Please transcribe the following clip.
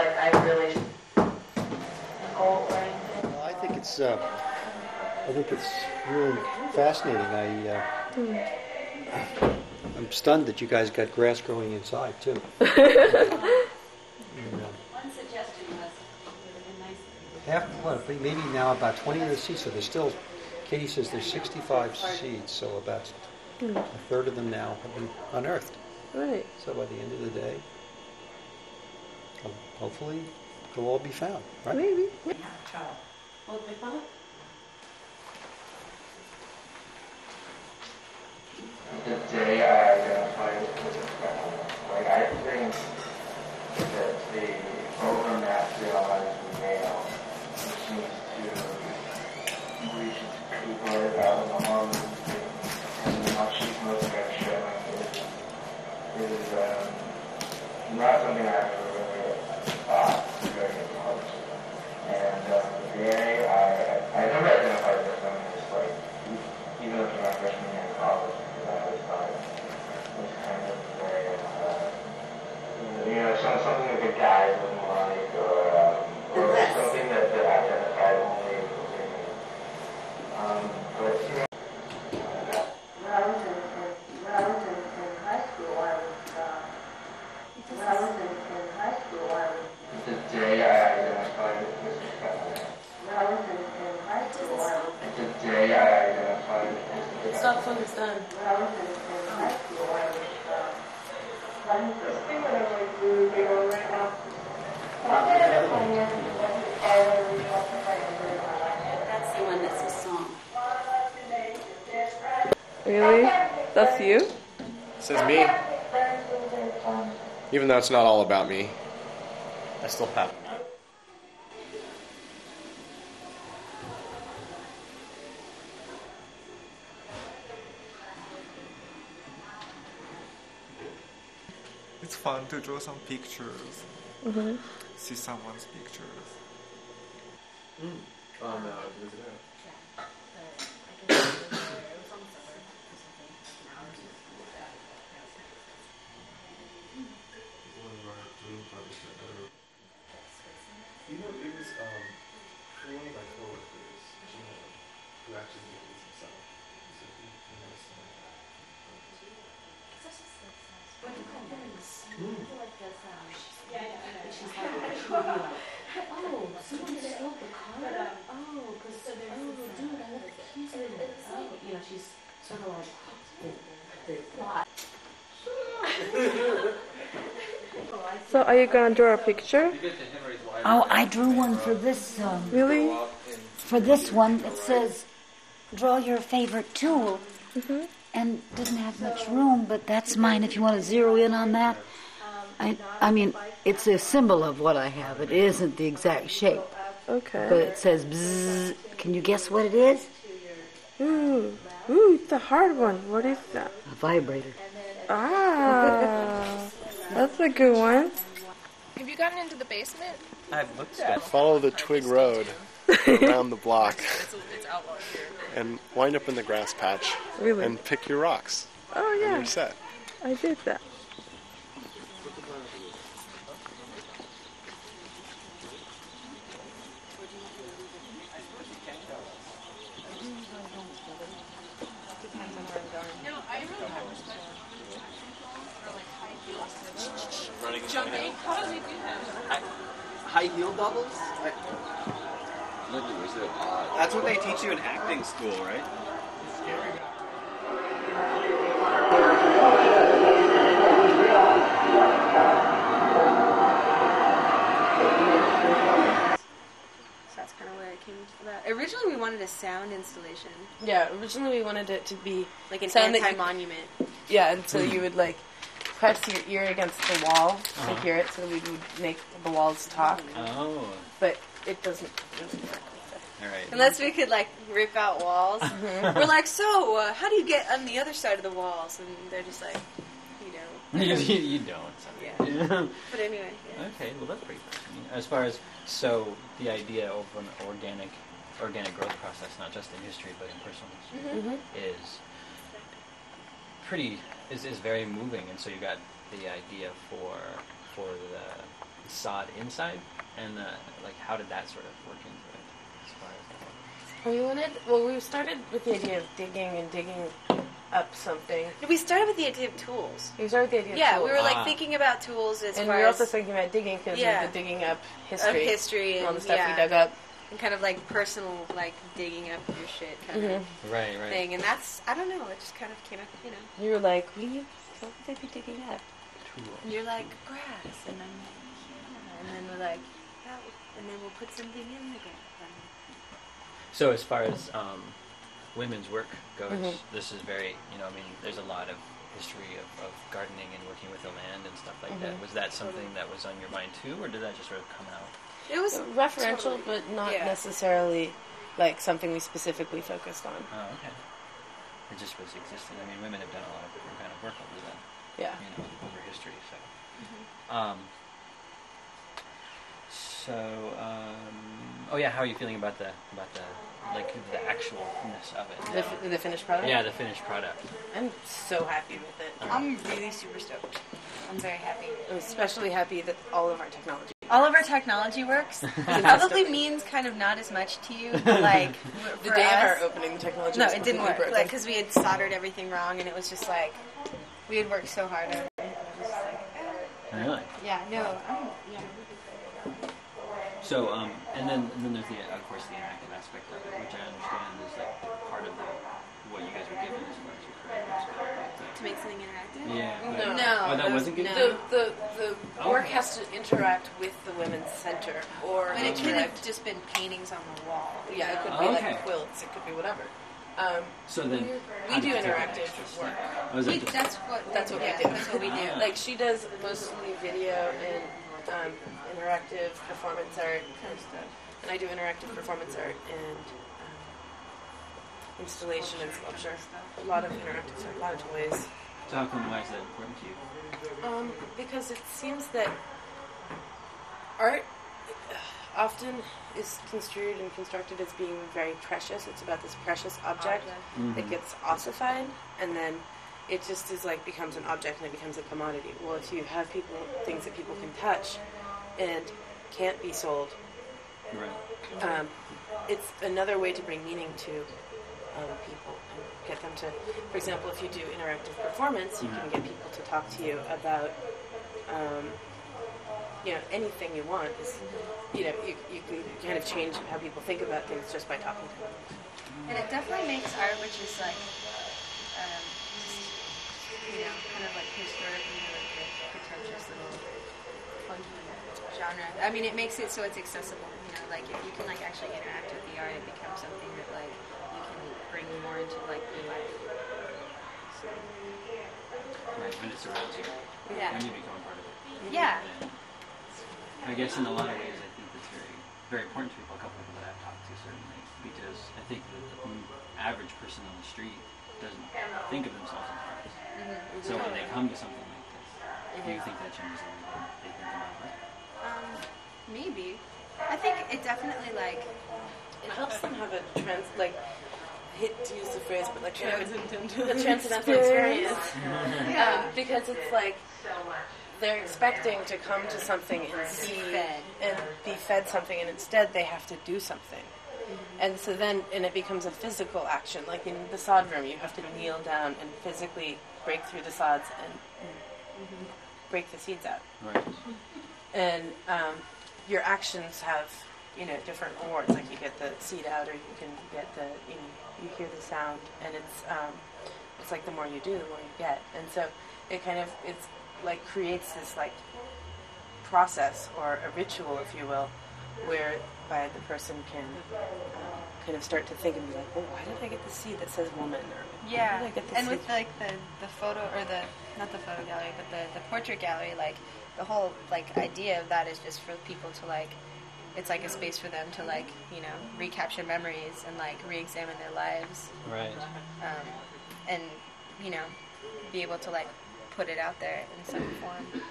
like I really goal or anything? Well, I think it's really fascinating. I'm stunned that you guys got grass growing inside too. One suggestion was Maybe now about 20 of the seeds. So there's still. Katie says there's 65 seeds, so about a third of them now have been unearthed. Right. So by the end of the day, hopefully they'll all be found, right? Maybe. Yeah. Oh, they found it? The day I identified it with like I think that the over-masculinized male seems to reach its peak right out in the hormones and how she's moving and showing is not something I ever really thought very much. And the day I never identified with them, it's like, even if you're not freshman year in college, something that the guy wouldn't like, or something that I identified only with women. But, you know, when I was in high school, the day I identified with Mrs. Petro. The day I identified with Mrs. Petro. Stop when it's done. that's the one that's a song. Really? That's you? It says me. Even though it's not all about me. I still have it. It's fun to draw some pictures. See someone's pictures. Oh no, You know, it was one of my coworkers, who actually did this himself. So he knows Oh, someone stole the car? Oh, because, dude, I left the keys in it. Oh, you know, she's sort of like, the plot. So are you gonna draw a picture? Oh, I drew one for this. Really? For this one, it says, "Draw your favorite tool," and didn't have much room. But that's mine. If you want to zero in on that, I mean, it's a symbol of what I have. It isn't the exact shape. Okay. But it says bzzz. Can you guess what it is? Ooh, it's a hard one. What is that? A vibrator. Ah, that's a good one. Have you gotten into the basement? I've looked at it. Follow the twig road around the block It's outlawed here. and wind up in the grass patch. Really? And pick your rocks. Oh And yeah, you're set. I did that. Jumping? How do we do that? High heel doubles? That's what they teach you in acting school, right? So that's kind of where it came to that. Originally, we wanted a sound installation, Yeah, originally we wanted it to be like an sound that you- anti-monument. Yeah, and so you would like press your ear against the wall to hear it, so we would make the walls talk. Oh. But it doesn't work with All right. Unless we could like rip out walls. We're like, so how do you get on the other side of the walls? And they're just like, you know. you don't. Yeah. But anyway. Yeah. Okay, well that's pretty fascinating. As far as the idea of an organic growth process, not just in history but in personal history, is very moving. And so you got the idea for the sod inside, and like how did that sort of work into it as far as We started with the idea of digging up something. We started with the idea of tools. We started with the idea of Yeah, tools. we were like thinking about tools as and far we were also as thinking about digging because of the digging up history, and all the stuff we dug up. And kind of like personal, like digging up your shit kind of right. thing. And that's, I don't know, it just kind of came up, You were like, what would they be digging up? And you're like, grass. And I'm like, yeah. And then we're like, and then we'll put something in the ground. So as far as women's work goes, this is very, there's a lot of history of gardening and working with the land and stuff like that. Was that something that was on your mind too, or did that just sort of come out? It was referential, but not necessarily like something we specifically focused on. Oh, okay. It just was existing. I mean, women have done a lot of different kind of work over that. Yeah. Over history. So. How are you feeling about the actualness of it? The finished product? Yeah, the finished product. I'm so happy with it. I'm really super stoked. I'm very happy. I'm especially happy that all of our technology works. It probably means kind of not as much to you, but like the day of our opening, the technology was it didn't work. broken. Like because we had soldered everything wrong, and it was just like we had worked so hard on it. And it was just like, really? Yeah. No. So, and then there's of course the interactive aspect of it, which I understand is like part of what you guys were given as far as your career. To make something interactive? Yeah. No. Oh, that wasn't good? The work has to interact with the women's center, or but it could have just been paintings on the wall. Yeah, it could be like quilts. It could be whatever. So then we do interactive work. That's what we do. That's what we do. Like she does mostly video and interactive performance art kind of stuff, and I do interactive performance art and installation and sculpture. A lot of interactive stuff, a lot of toys. So why is that important to you? Because it seems that art often is construed and constructed as being very precious. It's about this precious object that gets ossified, and then it just is like becomes an object and it becomes a commodity. Well, if you have things that people can touch and can't be sold, it's another way to bring meaning to people and get them to, for example, if you do interactive performance, you can get people to talk to you about anything you want. You can kind of change how people think about things just by talking to them. And it definitely makes art, which is like kind of like historically like a pretentious little funky genre. I mean, it makes it so it's accessible. Like if you can like actually interact with the art, it becomes something that like you can bring more into like your life. So. Right, when it surrounds you. Yeah. When you become a part of it. Yeah. I guess in a lot of ways, I think that's very, very important to people. A couple people that I've talked to certainly, because I think that the average person on the street doesn't think of themselves as artists. So when they come to something like this, do you think that changes the way they think about it? Maybe. I think it definitely it helps them have a hate to use the phrase, but like a transcendental experience. Because it's like they're expecting to come to something and be fed something, and instead they have to do something. And so then, it becomes a physical action. Like in the sod room, you have to kneel down and physically break through the sods and break the seeds out. Right. And your actions have, different rewards. Like you get the seed out, or you can get you hear the sound, and it's like the more you do, the more you get. And so it's like creates this like process or a ritual, if you will, whereby the person can kind of start to think and be like, well, why did I get the seed that says woman? Or yeah, why did I get the and seed? with like the photo, or not the photo gallery, but the portrait gallery, like the whole like idea of that is just for people to like, it's like a space for them to like, recapture memories and like re-examine their lives. Right. And, be able to like put it out there in some form.